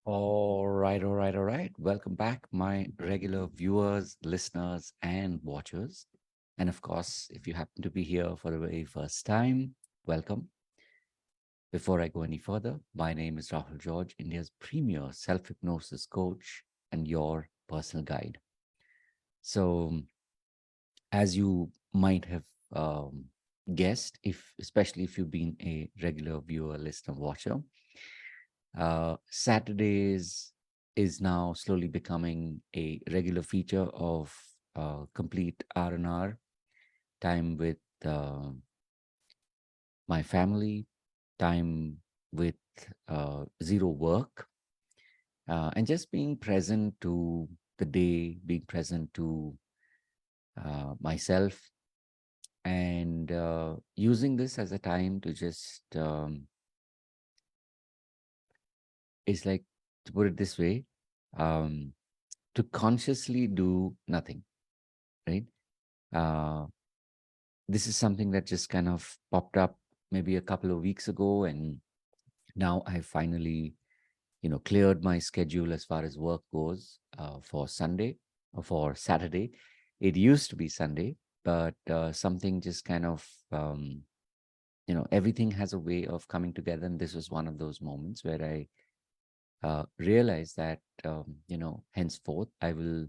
All right. Welcome back, my regular viewers, listeners, and watchers. And of course, if you happen to be here for the very first time, welcome. Before I go any further, my name is Rahul George, India's premier self hypnosis coach and your personal guide. So, as you might have guessed, if especially if you've been a regular viewer, listener, watcher, Saturdays is now slowly becoming a regular feature of complete R&R time with my family, time with zero work, and just being present to the day, being present to myself, and using this as a time to just, it's like, to put it this way, um, to consciously do nothing, right? Uh, this is something that just kind of popped up maybe a couple of weeks ago, and now I finally, cleared my schedule as far as work goes for Sunday or for Saturday. It used to be Sunday, but something just kind of, everything has a way of coming together, and this was one of those moments where I realized that, henceforth I will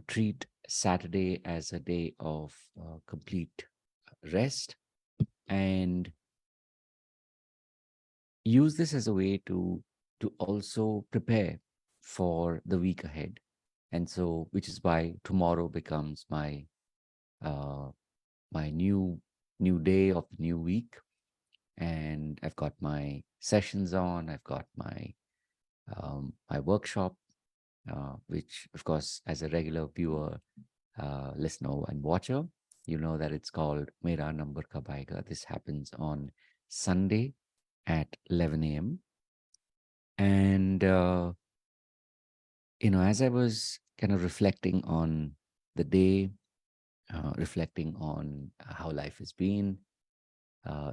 treat Saturday as a day of complete rest and use this as a way to also prepare for the week ahead. And so, which is why tomorrow becomes uh, my new day of the new week, and I've got my sessions on. I've got my workshop, which of course, as a regular viewer, listener, and watcher, you know that it's called Mera Number Ka Aayega. This happens on Sunday at 11 a.m. And, as I was kind of reflecting on the day, reflecting on how life has been,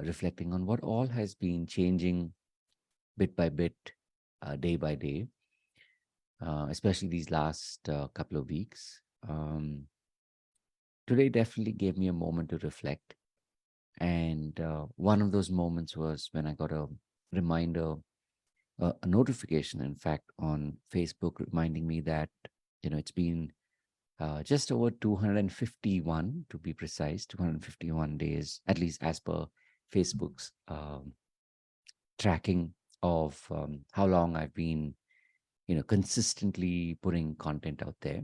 reflecting on what all has been changing bit by bit, day by day, especially these last couple of weeks. Today definitely gave me a moment to reflect. And one of those moments was when I got a reminder, a notification, in fact, on Facebook reminding me that, it's been just over 251, to be precise, 251 days, at least as per Facebook's tracking of how long I've been, consistently putting content out there.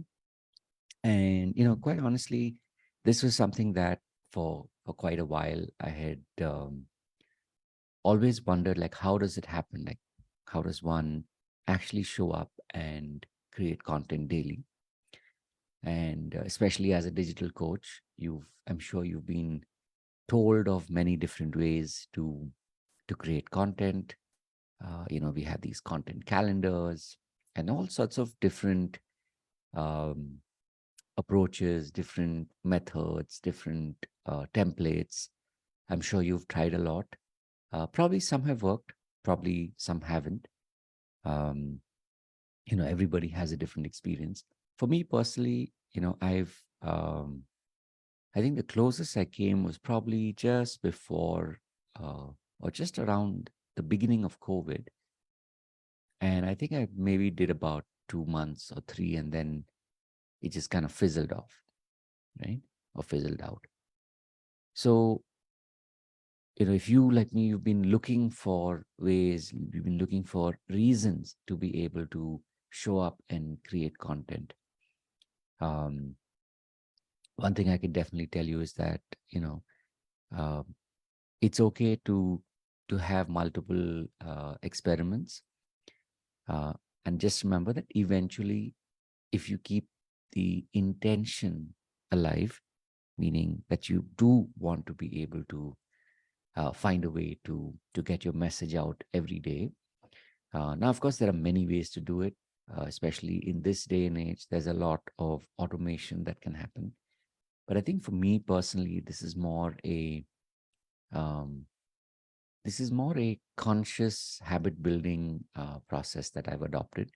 And, quite honestly, this was something that for quite a while I had always wondered, like, how does it happen? Like, how does one actually show up and create content daily? And especially as a digital coach, I'm sure you've been told of many different ways to create content. We have these content calendars and all sorts of different um, approaches, different methods, different templates. I'm sure you've tried a lot. Probably some have worked, probably some haven't. Um, everybody has a different experience. For me personally, I think the closest I came was probably just before or just around the beginning of COVID. And I think I maybe did about 2 months or three, and then it just kind of fizzled off, right? Or fizzled out. So, if you, like me, you've been looking for ways, you've been looking for reasons to be able to show up and create content. Um, One thing I can definitely tell you is that, uh, it's okay to have multiple experiments, uh, and just remember that eventually, if you keep the intention alive, meaning that you do want to be able to find a way to get your message out every day. Now, of course, there are many ways to do it, especially in this day and age. There's a lot of automation that can happen. But I think for me personally, this is more um, This is more a conscious habit building process that I've adopted,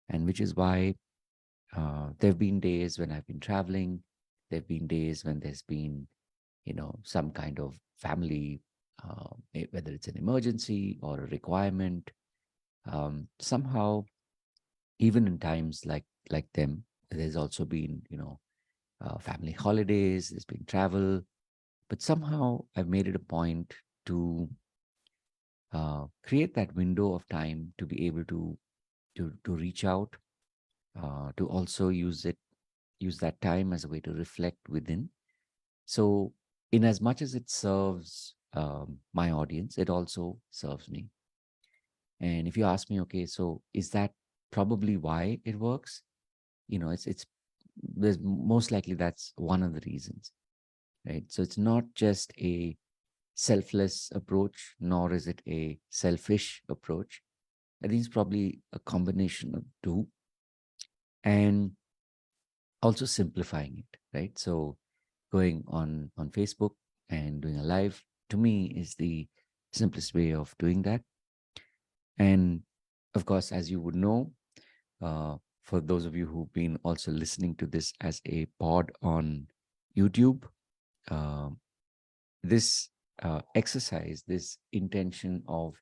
and which is why there have been days when I've been traveling. There have been days when there's been, some kind of family, whether it's an emergency or a requirement. Somehow, even in times like them, there's also been, family holidays. There's been travel, but somehow I've made it a point to create that window of time to be able to reach out, to also use that time as a way to reflect within. So, in as much as it serves my audience, it also serves me. And if you ask me, okay, so is that probably why it works? It's there's most likely that's one of the reasons, right? So it's not just a selfless approach, nor is it a selfish approach. I think it's probably a combination of two, and also simplifying it, right? So going on Facebook and doing a live, to me, is the simplest way of doing that. And of course, as you would know, for those of you who've been also listening to this as a pod on YouTube, uh, this exercise, this intention of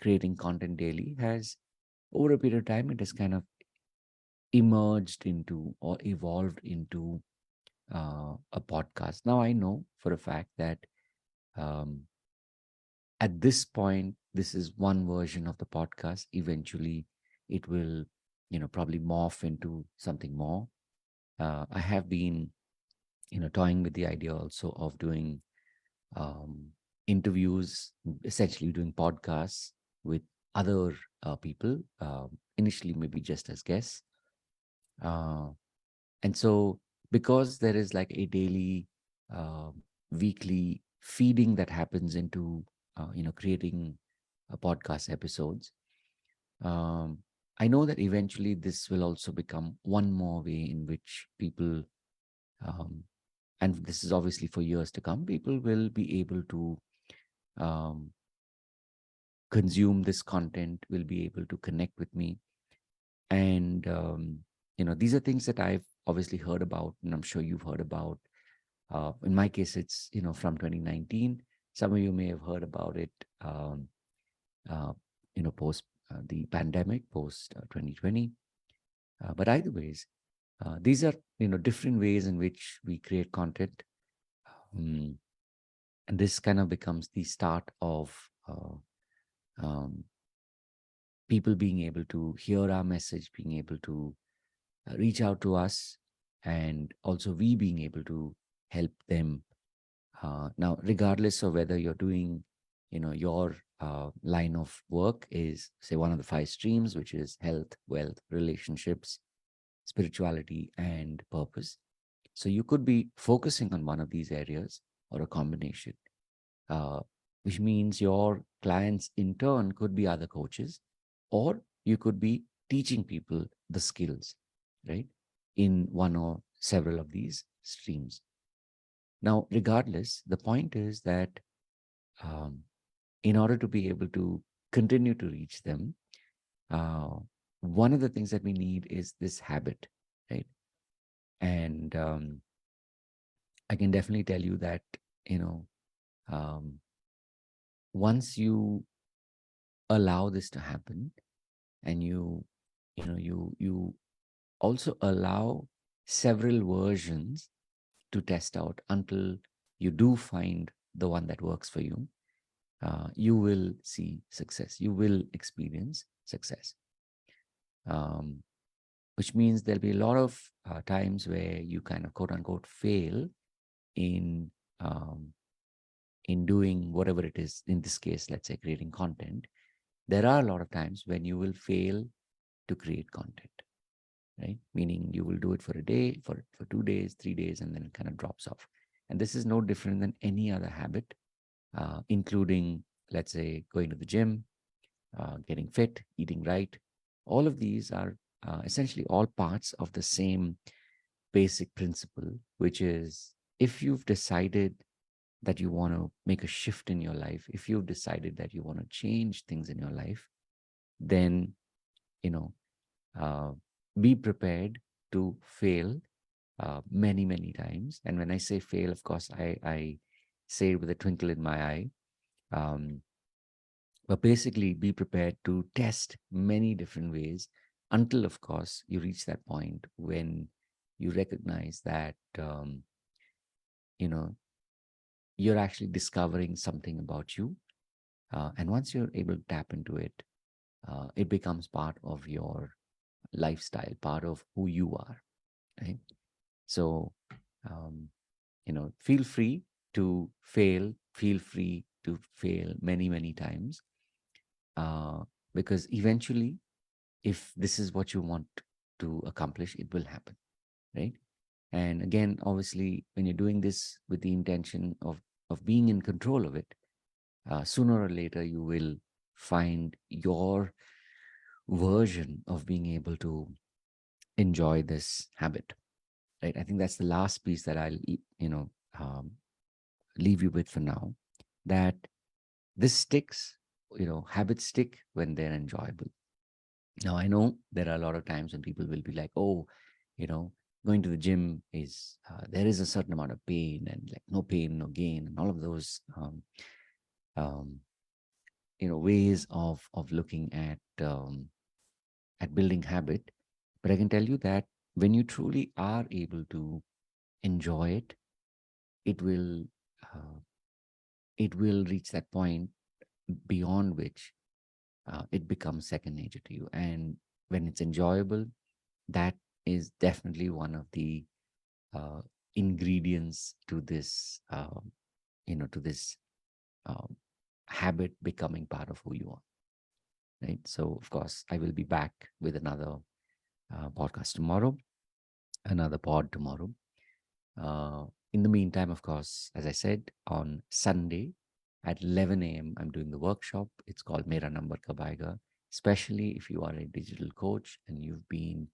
creating content daily has, over a period of time, it has kind of emerged into or evolved into a podcast. Now, I know for a fact that um, at this point, this is one version of the podcast. Eventually, it will, probably morph into something more. I have been, toying with the idea also of doing um, interviews, essentially doing podcasts with other people, initially maybe just as guests. Uh, and so, because there is like a daily, uh, weekly feeding that happens into, creating podcast episodes, um, I know that eventually this will also become one more way in which people, um, and this is obviously for years to come, people will be able to um, consume this content, will be able to connect with me. And, these are things that I've obviously heard about, and I'm sure you've heard about. In my case, it's, from 2019. Some of you may have heard about it, um, uh, post the pandemic, post 2020. But either ways, these are, different ways in which we create content. Um, and this kind of becomes the start of um, people being able to hear our message, being able to reach out to us, and also we being able to help them. Now, regardless of whether you're doing, your line of work is, say, one of the five streams, which is health, wealth, relationships, spirituality, and purpose. So you could be focusing on one of these areas or a combination, uh, which means your clients in turn could be other coaches, or you could be teaching people the skills, right, in one or several of these streams. Now, regardless, the point is that um, in order to be able to continue to reach them, uh, one of the things that we need is this habit, right? And I can definitely tell you that, you know, um, once you allow this to happen, and you also allow several versions to test out until you do find the one that works for you, you will see success. You will experience success, um, which means there'll be a lot of times where you kind of quote unquote fail in um, in doing whatever it is. In this case, let's say creating content. There are a lot of times when you will fail to create content, right? Meaning you will do it for a day, for 2 days, 3 days, and then it kind of drops off. And this is no different than any other habit, including, let's say, going to the gym, getting fit, eating right. All of these are essentially all parts of the same basic principle, which is, if you've decided that you want to make a shift in your life, if you've decided that you want to change things in your life, then, you know, uh, be prepared to fail many, many times. And when I say fail, of course, I say it with a twinkle in my eye. Um, but basically, be prepared to test many different ways until, of course, you reach that point when you recognize that, you know, you're actually discovering something about you. And once you're able to tap into it, it becomes part of your lifestyle, part of who you are, right? So, um, feel free to fail, feel free to fail many, many times, uh, because eventually, if this is what you want to accomplish, it will happen, right? And again, obviously, when you're doing this with the intention of being in control of it, sooner or later you will find your version of being able to enjoy this habit, right? I think that's the last piece that I'll um, leave you with for now, that this sticks, habits stick when they're enjoyable. Now, I know there are a lot of times when people will be like, oh, you know going to the gym is, there is a certain amount of pain, and like no pain no gain, and all of those um, ways of looking at building habit. But I can tell you that when you truly are able to enjoy it, it will uh, it will reach that point beyond which it becomes second nature to you. And when it's enjoyable, that is definitely one of the uh, ingredients to this, to this um, habit becoming part of who you are. Right. So, of course, I will be back with another podcast tomorrow, another pod tomorrow. Uh, in the meantime, of course, as I said, on Sunday at 11 a.m., I'm doing the workshop. It's called Mera Number Kab Aayega, especially if you are a digital coach and you've been,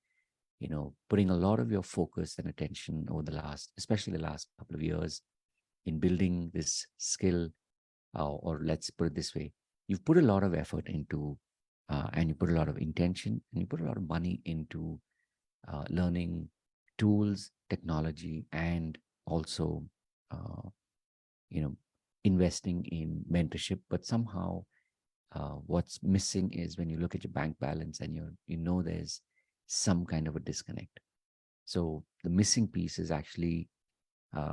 putting a lot of your focus and attention over the last, especially the last couple of years, in building this skill, or let's put it this way, you've put a lot of effort into, and you put a lot of intention, and you put a lot of money into learning tools, technology, and also, uh, you know, investing in mentorship. But somehow, what's missing is when you look at your bank balance and there's some kind of a disconnect. So the missing piece is actually,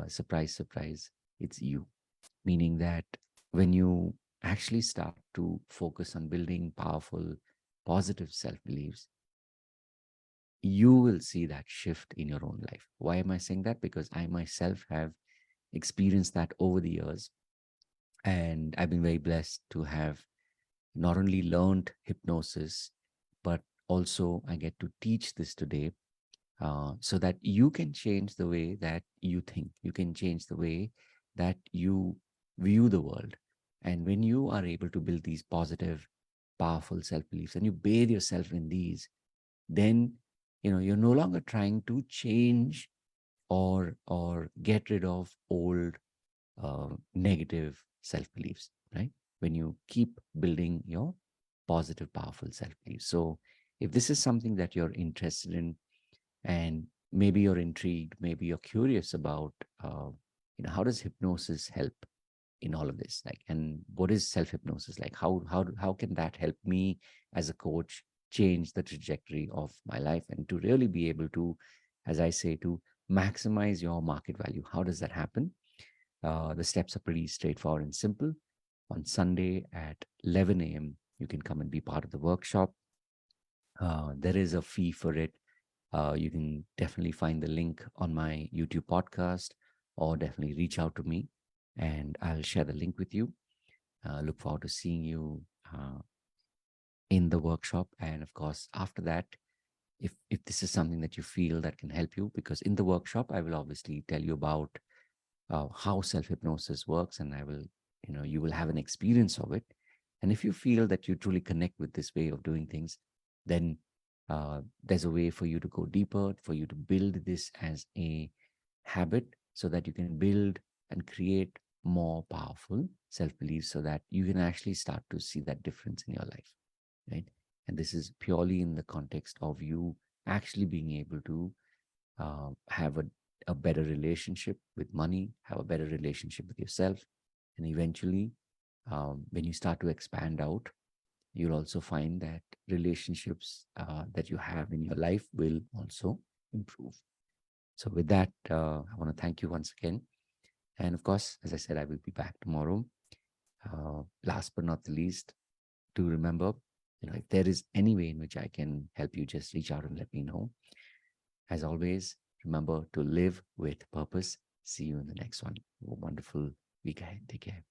surprise, surprise, it's you. Meaning that when you actually start to focus on building powerful, positive self beliefs, you will see that shift in your own life. Why am I saying that? Because I myself have experienced that over the years. And I've been very blessed to have not only learned hypnosis, but also I get to teach this today, so that you can change the way that you think. You can change the way that you view the world. And when you are able to build these positive, powerful self beliefs and you bathe yourself in these, then you're no longer trying to change or get rid of old, negative self beliefs, right? When you keep building your positive, powerful self beliefs. So, if this is something that you're interested in, and maybe you're intrigued, maybe you're curious about, how does hypnosis help in all of this, like, and what is self hypnosis, like, how can that help me as a coach change the trajectory of my life, and to really be able to, as I say, to maximize your market value? How does that happen? The steps are pretty straightforward and simple. On Sunday at 11 a.m., you can come and be part of the workshop. There is a fee for it. You can definitely find the link on my YouTube podcast, or definitely reach out to me and I'll share the link with you. Look forward to seeing you in the workshop. And of course, after that, if this is something that you feel that can help you, because in the workshop, I will obviously tell you about how self hypnosis works, and you will have an experience of it. And if you feel that you truly connect with this way of doing things, then there's a way for you to go deeper, for you to build this as a habit, so that you can build and create more powerful self belief so that you can actually start to see that difference in your life, right? And this is purely in the context of you actually being able to have a better relationship with money, have a better relationship with yourself. And eventually, when you start to expand out, you'll also find that relationships that you have in your life will also improve. So, with that, I want to thank you once again. And of course, as I said, I will be back tomorrow. Last but not the least, do remember, if there is any way in which I can help you, just reach out and let me know. As always, remember to live with purpose. See you in the next one. Have a wonderful week ahead. Take care.